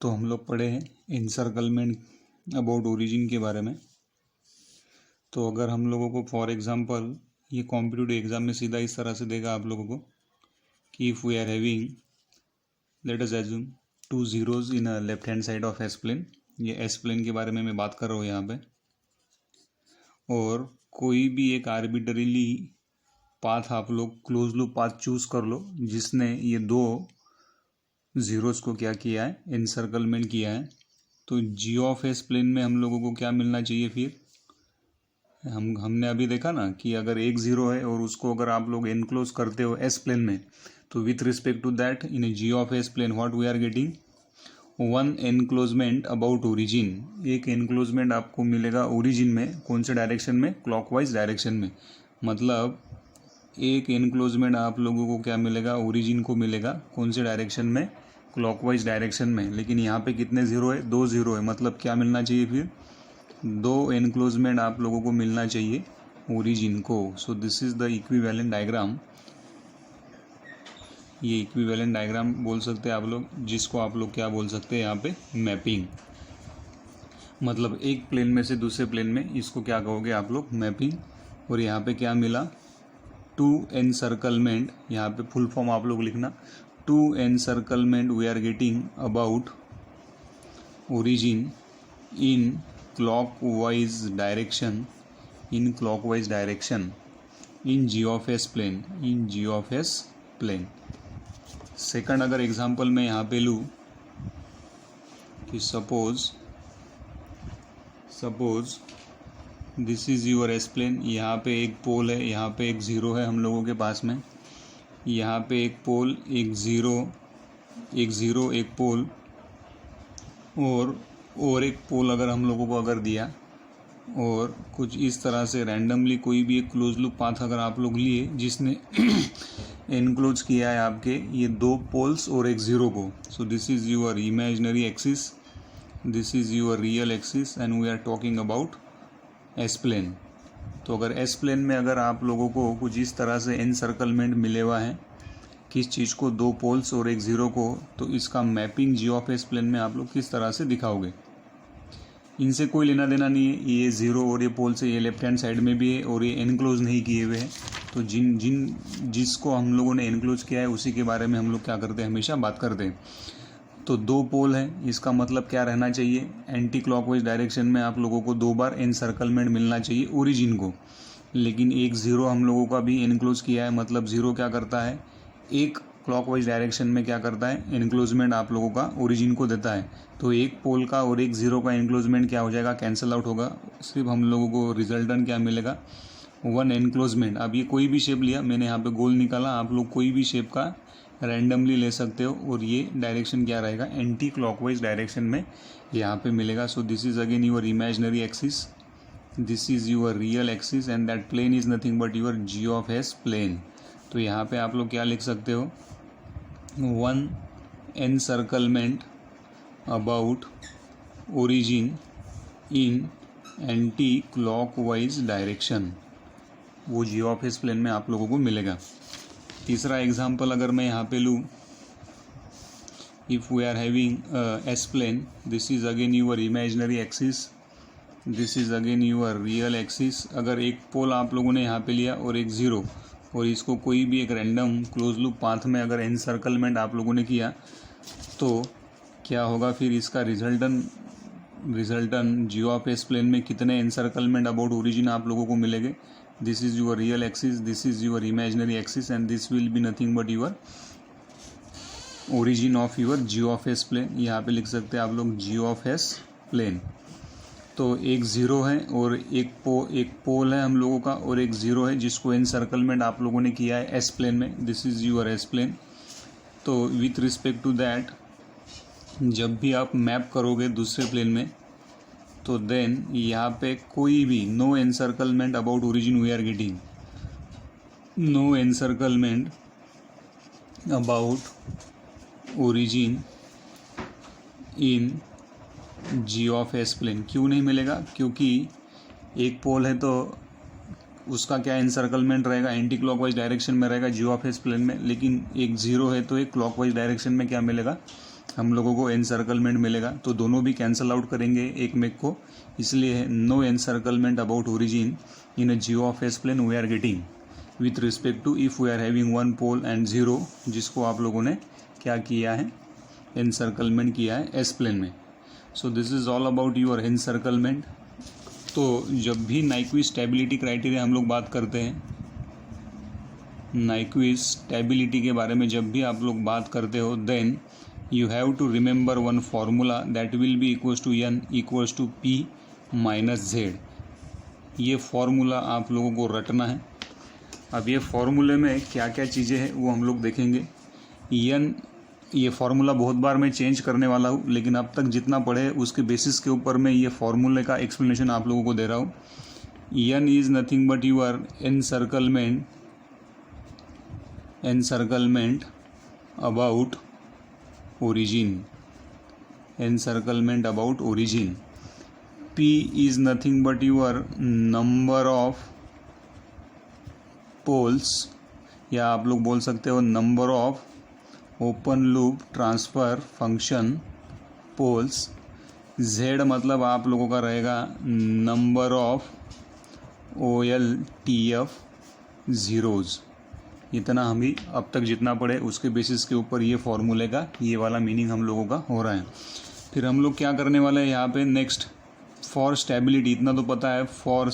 तो हम लोग पढ़े हैं एनसर्कलमेंट अबाउट ओरिजिन के बारे में। तो अगर हम लोगों को फॉर एग्जांपल ये कॉम्पिटिटिव एग्जाम में सीधा इस तरह से देगा आप लोगों को कि if we are having let us assume 2 zeros in a left hand side of S plane. ये एस प्लेन के बारे में मैं बात कर रहा हूँ यहाँ पे। और कोई भी एक आर्बिटरीली पाथ आप लोग क्लोज लूप पाथ चूज कर लो जिसने ये दो जीरोस को क्या किया है, एनसर्कलमेंट किया है। तो जी ऑफ एस प्लेन में हम लोगों को क्या मिलना चाहिए फिर? हमने अभी देखा ना कि अगर एक जीरो है और उसको अगर आप लोग एनक्लोज करते हो एस प्लेन में, तो with respect to that in ji of S plane what we are getting, one enclosement about origin. एक एनक्लोजमेंट आपको मिलेगा ओरिजिन में, कौन से डायरेक्शन में? क्लॉकवाइज डायरेक्शन में। मतलब एक एनक्लोजमेंट आप लोगों को क्या मिलेगा? ओरिजिन को मिलेगा कौन से डायरेक्शन में? क्लॉकवाइज डायरेक्शन में। लेकिन यहाँ पे कितने जीरो है? 2 जीरो है। मतलब क्या मिलना चाहिए फिर? 2 एनक्लोजमेंट आप लोगों को मिलना चाहिए ओरिजिन को। So this is the equivalent diagram. ये इक्विवेलेंट डायग्राम बोल सकते हैं आप लोग, जिसको आप लोग क्या बोल सकते हैं यहाँ पे? मैपिंग। मतलब एक प्लेन में से दूसरे प्लेन में, इसको क्या कहोगे आप लोग? मैपिंग। और यहाँ पे क्या मिला? 2 एनसर्कलमेंट। यहाँ पे फुल फॉर्म आप लोग लिखना, 2 encirclement we are getting about origin in clockwise direction, in clockwise direction in ji of S plane, in ji of S plane. Second अगर एग्जांपल मैं यहाँ पे लूँ कि suppose this is your s plane. यहाँ पे एक पोल है, यहाँ पे एक ज़ीरो है हम लोगों के पास में। यहाँ पे एक पोल, एक ज़ीरो, एक पोल और एक पोल अगर हम लोगों को अगर दिया, और कुछ इस तरह से रैंडमली कोई भी एक क्लोज लूप पाथ अगर आप लोग लिए जिसने एनक्लोज किया है आपके ये 2 पोल्स और एक ज़ीरो को। So this is your imaginary axis, this is your real axis and we are talking about s plane. तो अगर एस प्लेन में अगर आप लोगों को कुछ इस तरह से एनसर्कलमेंट मिले हुआ है, किस चीज़ को? 2 पोल्स और एक ज़ीरो को, तो इसका mapping g of S plane में आप लोग किस तरह से दिखाओगे? इनसे कोई लेना देना नहीं है। ये ज़ीरो और ये पोल से ये लेफ्ट हैंड साइड में भी है और ये एनक्लोज नहीं किए हुए हैं। तो जिसको हम लोगों ने एनक्लोज किया है उसी के बारे में हम लोग क्या करते हैं? हमेशा बात करते हैं। तो 2 पोल है, इसका मतलब क्या रहना चाहिए? एंटी क्लॉकवाइज डायरेक्शन में आप लोगों को 2 बार एनसर्कलमेंट मिलना चाहिए ओरिजिन को। लेकिन एक ज़ीरो हम लोगों का भी एनक्लोज किया है, मतलब ज़ीरो क्या करता है? एक क्लॉकवाइज डायरेक्शन में क्या करता है? एनक्लोजमेंट आप लोगों का ओरिजिन को देता है। तो एक पोल का और एक ज़ीरो का एनक्लोजमेंट क्या हो जाएगा? कैंसिल आउट होगा। सिर्फ हम लोगों को रिजल्टेंट क्या मिलेगा? 1 एनक्लोजमेंट। अब ये कोई भी शेप लिया, मैंने यहाँ पे गोल निकाला, आप लोग कोई भी शेप का रैंडमली ले सकते हो और ये डायरेक्शन क्या रहेगा? एंटी क्लॉकवाइज डायरेक्शन में यहाँ पे मिलेगा। So this is again your imaginary axis, this is your real axis and that plane is nothing but your g of S plane. तो यहाँ पे आप लोग क्या लिख सकते हो? 1 encirclement about origin in anti clockwise direction, वो जी ऑफ एस प्लेन में आप लोगों को मिलेगा। तीसरा एग्जांपल अगर मैं यहाँ पे लूँ, if we are having s plane, this is again your imaginary axis, this is again your real axis. अगर एक पोल आप लोगों ने यहाँ पे लिया और एक ज़ीरो, और इसको कोई भी एक रैंडम क्लोज लूप पाथ में अगर एनसर्कलमेंट आप लोगों ने किया, तो क्या होगा फिर? इसका resultant g of S plane में कितने एनसर्कलमेंट अबाउट ओरिजिन आप लोगों को मिलेंगे? This is your real axis, this is your imaginary axis and this will be nothing but your origin of your g of S plane. यहाँ पे लिख सकते हैं आप लोग जी ऑफ एस प्लेन। तो एक ज़ीरो है और एक पोल है हम लोगों का और एक ज़ीरो है जिसको एनसर्कलमेंट आप लोगों ने किया है एस प्लेन में, this is your s plane. तो विथ रिस्पेक्ट टू दैट जब भी आप मैप करोगे दूसरे प्लेन में, तो देन यहाँ पे कोई भी no encirclement about origin we are getting, no encirclement about origin in ji of S plane. क्यों नहीं मिलेगा? क्योंकि एक पोल है तो उसका क्या एनसर्कलमेंट रहेगा? एंटी क्लॉकवाइज डायरेक्शन में रहेगा जी ऑफ एस प्लेन में। लेकिन एक ज़ीरो है तो एक क्लॉकवाइज डायरेक्शन में क्या मिलेगा? हम लोगों को एनसर्कलमेंट मिलेगा, तो दोनों भी कैंसल आउट करेंगे एक मेक को, इसलिए no encirclement about origin in a g of S plane we are getting with respect to if we are having 1 pole and 0, जिसको आप लोगों ने क्या किया है, एनसर्कलमेंट किया है एस प्लेन में। सो this is all about your encirclement. तो जब भी नाइक्विस्ट स्टेबिलिटी क्राइटेरिया हम लोग बात करते हैं, नाइक्विस्ट स्टेबिलिटी के बारे में जब भी आप लोग बात करते हो, then you have to remember one formula that will be equals to n equals to p minus z. ये फार्मूला आप लोगों को रटना है। अब ये फार्मूले में क्या क्या चीज़ें हैं वो हम लोग देखेंगे। एन, ये फार्मूला बहुत बार मैं चेंज करने वाला हूँ, लेकिन अब तक जितना पढ़े उसके बेसिस के ऊपर मैं ये फार्मूले का एक्सप्लेनेशन आप लोगों को दे रहा हूँ। N is nothing but your encirclement about origin, encirclement about origin. P is nothing but your number of poles, या आप लोग बोल सकते हो number of open loop transfer function poles. Z मतलब आप लोगों का रहेगा नंबर ऑफ OLTF ज़ीरोज़। इतना हम ही अब तक जितना पढ़े उसके बेसिस के ऊपर ये फॉर्मूले का ये वाला मीनिंग हम लोगों का हो रहा है। फिर हम लोग क्या करने वाले हैं यहाँ पे नेक्स्ट, फॉर स्टेबिलिटी, इतना तो पता है। फॉर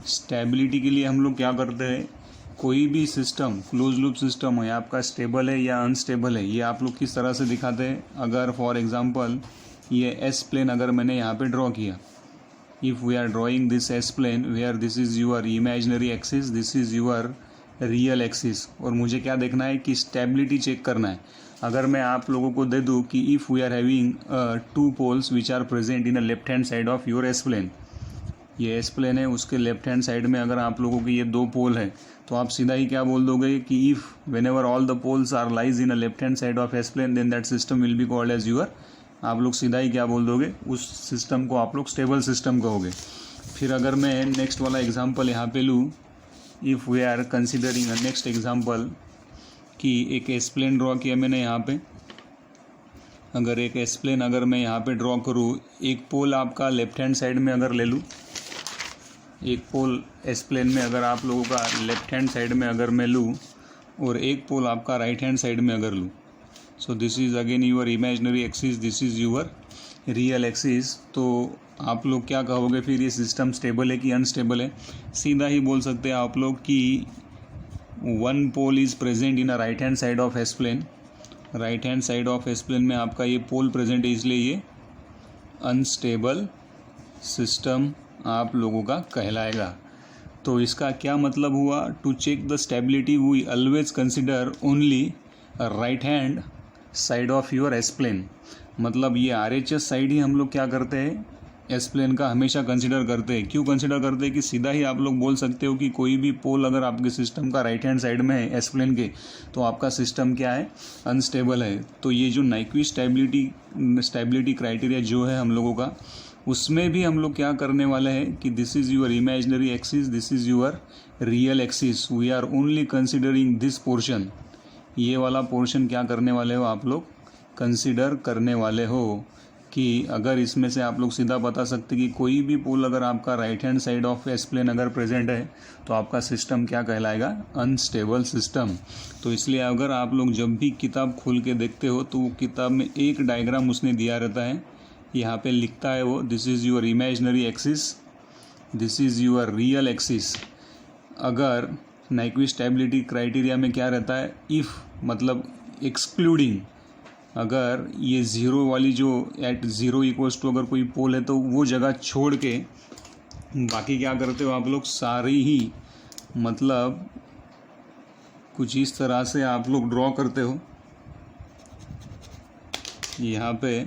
स्टेबिलिटी के लिए हम लोग क्या करते हैं, कोई भी सिस्टम क्लोज लूप सिस्टम है आपका, स्टेबल है या अनस्टेबल है, ये आप लोग किस तरह से दिखाते हैं। अगर फॉर एग्जांपल ये एस प्लेन अगर मैंने यहाँ पे ड्रॉ किया, if we are drawing this S plane where this is your imaginary axis, this is your real axis, और मुझे क्या देखना है कि स्टेबिलिटी चेक करना है। अगर मैं आप लोगों को दे दूँ कि if we are having 2 poles which are present in a left hand side of your S plane, ये S plane है, उसके लेफ्ट हैंड साइड में अगर आप लोगों की ये 2 पोल है, तो आप सीधा ही क्या बोल दोगे कि if whenever all the poles are lies in a left hand side of S plane then that system will be called as your, आप लोग सीधा ही क्या बोल दोगे, उस सिस्टम को आप लोग स्टेबल सिस्टम कहोगे। फिर अगर मैं नेक्स्ट वाला एग्जांपल यहाँ पे लूँ, if we are considering next example कि एक एस प्लेन ड्रॉ किया मैंने यहाँ पे, अगर एक एस प्लेन अगर मैं यहाँ पे ड्रॉ करूँ, एक पोल आपका लेफ्ट हैंड साइड में अगर ले लूँ, एक पोल एस प्लेन में अगर आप लोगों का लेफ्ट हैंड साइड में अगर मैं लूँ और एक पोल आपका राइट हैंड साइड में अगर लूँ, so this is again your imaginary axis, this is your real axis. तो आप लोग क्या कहोगे फिर, ये सिस्टम स्टेबल है कि अनस्टेबल है। सीधा ही बोल सकते हैं आप लोग कि 1 pole is present in a right hand side of S plane, right hand side of S plane में आपका ये पोल प्रेजेंट है, इसलिए ये अनस्टेबल सिस्टम आप लोगों का कहलाएगा। तो इसका क्या मतलब हुआ, to check the stability we always consider only right hand side of your s plane. मतलब ये RHS साइड ही हम लोग क्या करते हैं, एस प्लेन का हमेशा कंसिडर करते हैं। क्यों कंसिडर करते हैं कि सीधा ही आप लोग बोल सकते हो कि कोई भी पोल अगर आपके सिस्टम का राइट हैंड साइड में है एस प्लेन के, तो आपका सिस्टम क्या है, अनस्टेबल है। तो ये जो नाइक्विस्ट स्टेबिलिटी क्राइटेरिया जो है हम लोगों का, उसमें भी हम लोग क्या करने वाले हैं कि this is your imaginary axis, this is your real axis, we are only considering this portion. ये वाला पोर्शन क्या करने वाले हो, आप लोग कंसिडर करने वाले हो कि अगर इसमें से आप लोग सीधा बता सकते कि कोई भी पोल अगर आपका right hand side of S plane अगर प्रेजेंट है, तो आपका सिस्टम क्या कहलाएगा, अनस्टेबल सिस्टम। तो इसलिए अगर आप लोग जब भी किताब खोल के देखते हो, तो वो किताब में एक डायग्राम उसने दिया रहता है, यहाँ पे लिखता है वो, this is your imaginary axis, this is your real axis. अगर नाइक्विस्ट स्टेबिलिटी क्राइटेरिया में क्या रहता है, इफ़ मतलब एक्सक्लूडिंग, अगर ये ज़ीरो वाली जो एट ज़ीरो इक्वल्स टू अगर कोई पोल है, तो वो जगह छोड़ के बाकी क्या करते हो आप लोग, सारी ही मतलब कुछ इस तरह से आप लोग ड्रॉ करते हो। यहाँ पे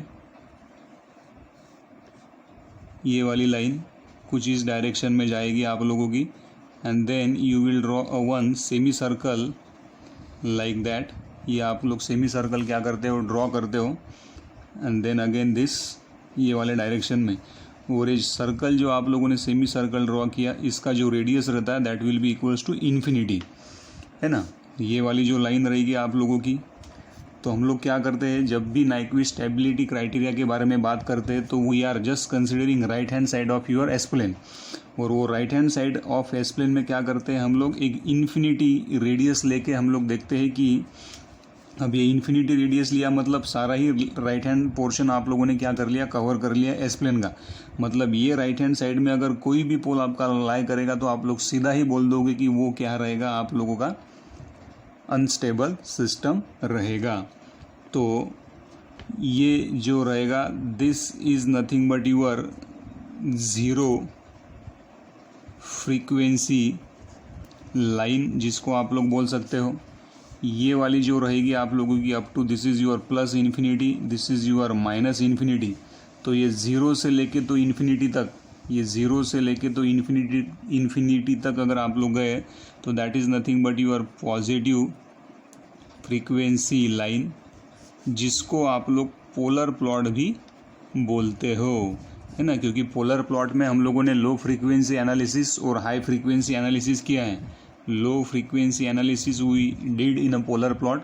ये वाली लाइन कुछ इस डायरेक्शन में जाएगी आप लोगों की, and then you will draw a one semi circle like that. ये आप लोग सेमी सर्कल क्या करते हो, ड्रॉ करते हो, एंड देन अगेन दिस, ये वाले डायरेक्शन में। और ये सर्कल जो आप लोगों ने सेमी सर्कल ड्रॉ किया, इसका जो रेडियस रहता है that will be equals to infinity, है ना। ये वाली जो लाइन रहेगी आप लोगों की, तो हम लोग क्या करते हैं, जब भी नाइक्विस्ट स्टेबिलिटी क्राइटेरिया के बारे में बात करते हैं तो we are just considering right hand side of your s plane. और वो right hand side of S plane में क्या करते हैं हम लोग, एक इन्फिनिटी रेडियस लेके हम लोग देखते हैं कि अब ये इन्फिनिटी रेडियस लिया मतलब सारा ही राइट हैंड पोर्शन आप लोगों ने क्या कर लिया, कवर कर लिया एस प्लेन का। मतलब ये राइट हैंड साइड में अगर कोई भी पोल आपका लाई करेगा तो आप लोग सीधा ही बोल दोगे कि वो क्या रहेगा, आप लोगों का अनस्टेबल सिस्टम रहेगा। तो ये जो रहेगा, this is nothing but your zero frequency line, जिसको आप लोग बोल सकते हो। ये वाली जो रहेगी आप लोगों की up to this is your plus infinity, this is your minus infinity. तो ये ज़ीरो से लेके तो इन्फिनिटी तक, ये ज़ीरो से लेके तो इन्फिनिटी तक अगर आप लोग गए तो that is nothing but your positive frequency line, जिसको आप लोग पोलर प्लॉट भी बोलते हो, है ना। क्योंकि पोलर प्लॉट में हम लोगों ने लो फ्रीक्वेंसी एनालिसिस और हाई फ्रीक्वेंसी एनालिसिस किया है। Low frequency analysis we did in a polar plot.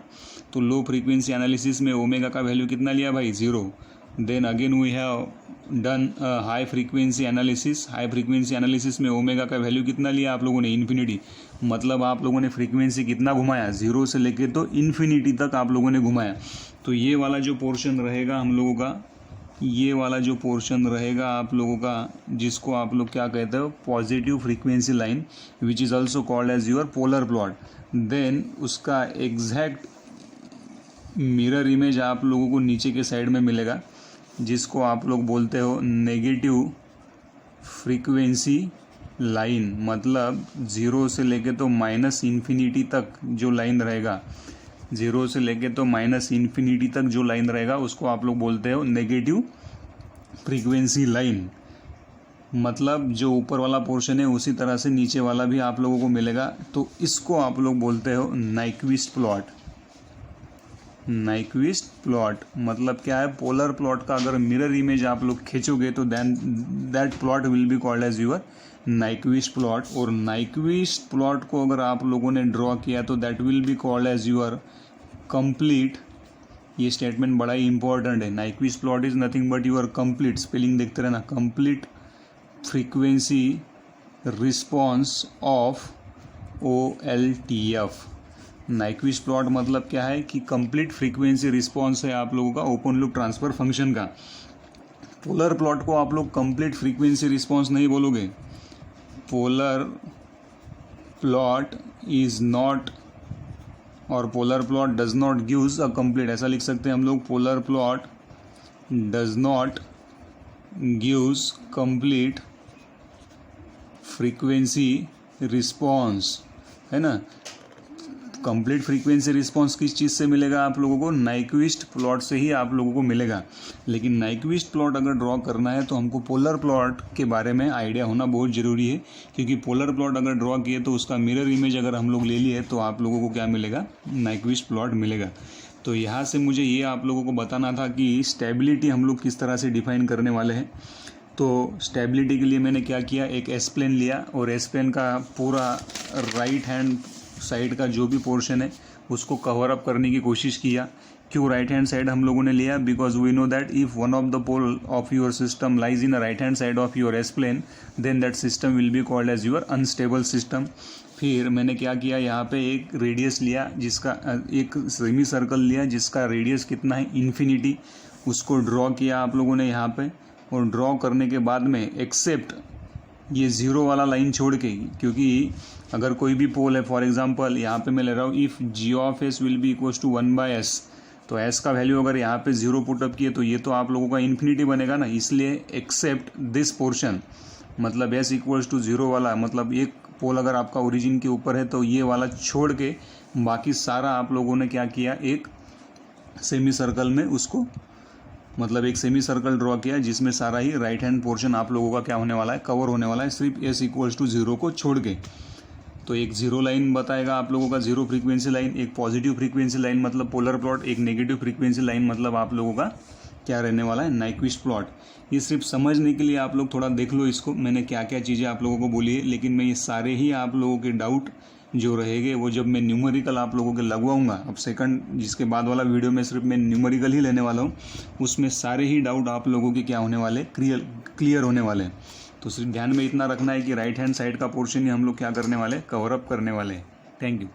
तो लो फ्रीक्वेंसी एनालिसिस में ओमेगा का वैल्यू कितना लिया भाई, 0। Then again we have done high frequency analysis. High frequency analysis में ओमेगा का वैल्यू कितना लिया आप लोगों ने, इन्फिनिटी। मतलब आप लोगों ने फ्रीक्वेंसी कितना घुमाया, 0 से लेके तो इन्फिनिटी तक आप लोगों ने घुमाया। तो ये वाला जो पोर्शन रहेगा हम लोगों का, ये वाला जो पोर्शन रहेगा आप लोगों का, जिसको आप लोग क्या कहते हो, positive frequency line, which is also called as your polar plot. Then उसका एग्जैक्ट मिरर इमेज आप लोगों को नीचे के साइड में मिलेगा, जिसको आप लोग बोलते हो नेगेटिव फ्रीक्वेंसी लाइन। मतलब 0 से लेके तो माइनस इन्फिनिटी तक जो लाइन रहेगा, 0 से लेके तो माइनस इन्फिनिटी तक जो लाइन रहेगा उसको आप लोग बोलते हो नेगेटिव फ्रीक्वेंसी लाइन। मतलब जो ऊपर वाला पोर्शन है उसी तरह से नीचे वाला भी आप लोगों को मिलेगा। तो इसको आप लोग बोलते हो नाइक्विस्ट प्लॉट। नाइक्विस्ट प्लॉट मतलब क्या है, पोलर प्लॉट का अगर मिरर इमेज आप लोग खींचोगे तो then that plot will be called as your Nyquist plot. और नाइक्विस्ट प्लॉट को अगर आप लोगों ने ड्रॉ किया तो that will be called as your complete. ये स्टेटमेंट बड़ा ही इंपॉर्टेंट है। Nyquist plot is nothing but your complete, spelling देखते रहना, complete frequency response of OLTF। Nyquist plot मतलब क्या है कि कंप्लीट फ्रीक्वेंसी रिस्पॉन्स है आप लोगों का ओपन लूप ट्रांसफर फंक्शन का। पोलर प्लॉट को आप लोग कंप्लीट फ्रीक्वेंसी रिस्पॉन्स नहीं बोलोगे। पोलर प्लॉट इज नॉट, और polar plot does not gives a complete, ऐसा लिख सकते हैं हम लोग, polar plot does not gives complete frequency response, है ना। कंप्लीट फ्रीक्वेंसी रिस्पॉन्स किस चीज़ से मिलेगा आप लोगों को, नाइक्विस्ट प्लॉट से ही आप लोगों को मिलेगा। लेकिन नाइक्विस्ट प्लॉट अगर ड्रॉ करना है तो हमको पोलर प्लॉट के बारे में आइडिया होना बहुत ज़रूरी है। क्योंकि पोलर प्लॉट अगर ड्रॉ किए तो उसका मिरर इमेज अगर हम लोग ले लिए तो आप लोगों को क्या मिलेगा, नाइक्विस्ट प्लॉट मिलेगा। तो यहाँ से मुझे ये आप लोगों को बताना था कि स्टेबिलिटी हम लोग किस तरह से डिफाइन करने वाले हैं। तो स्टेबिलिटी के लिए मैंने क्या किया, एक एस प्लेन लिया और एस प्लेन का पूरा राइट हैंड साइड का जो भी पोर्शन है उसको कवर अप करने की कोशिश किया। क्यों राइट हैंड साइड हम लोगों ने लिया, because we know that if one of the pole of your system lies in a right hand side of your s plane then that system will be called as your unstable system. फिर मैंने क्या किया, यहाँ पे एक radius लिया जिसका, एक सेमी सर्कल लिया जिसका रेडियस कितना है, इन्फिनिटी, उसको ड्रॉ किया आप लोगों ने यहाँ पे। और ड्रॉ करने के बाद में एक्सेप्ट ये ज़ीरो वाला लाइन छोड़ के, क्योंकि अगर कोई भी पोल है, फॉर एग्जांपल यहाँ पे मैं ले रहा हूँ if g of s will be equals to 1/s, तो s का वैल्यू अगर यहाँ पे 0 पुटअप किए तो ये तो आप लोगों का इन्फिनिटी बनेगा ना। इसलिए एक्सेप्ट दिस पोर्शन, मतलब s इक्वल्स टू 0 वाला, मतलब एक पोल अगर आपका ओरिजिन के ऊपर है तो ये वाला छोड़ के बाकी सारा आप लोगों ने क्या किया, एक सेमी सर्कल में उसको, मतलब एक सेमी सर्कल ड्रॉ किया जिसमें सारा ही राइट हैंड पोर्शन आप लोगों का क्या होने वाला है, कवर होने वाला है, सिर्फ s इक्वल्स टू 0 को छोड़ के। तो एक जीरो लाइन बताएगा आप लोगों का, जीरो फ्रीक्वेंसी लाइन, एक पॉजिटिव फ्रीक्वेंसी लाइन मतलब पोलर प्लॉट, एक नेगेटिव फ्रीक्वेंसी लाइन मतलब आप लोगों का क्या रहने वाला है, नाइक्विस्ट प्लॉट। ये सिर्फ समझने के लिए आप लोग थोड़ा देख लो इसको, मैंने क्या क्या चीज़ें आप लोगों को बोली है, लेकिन मैं ये सारे ही आप लोगों के डाउट जो रहेंगे वो जब मैं न्यूमेरिकल आप लोगों के लगवाऊंगा, अब सेकंड जिसके बाद वाला वीडियो में सिर्फ मैं न्यूमेरिकल ही लेने वाला हूँ, उसमें सारे ही डाउट आप लोगों के क्या होने वाले, क्लियर होने वाले हैं। तो सिर्फ ध्यान में इतना रखना है कि राइट हैंड साइड का पोर्शन ही हम लोग क्या करने वाले, कवर अप करने वाले हैं। Thank you.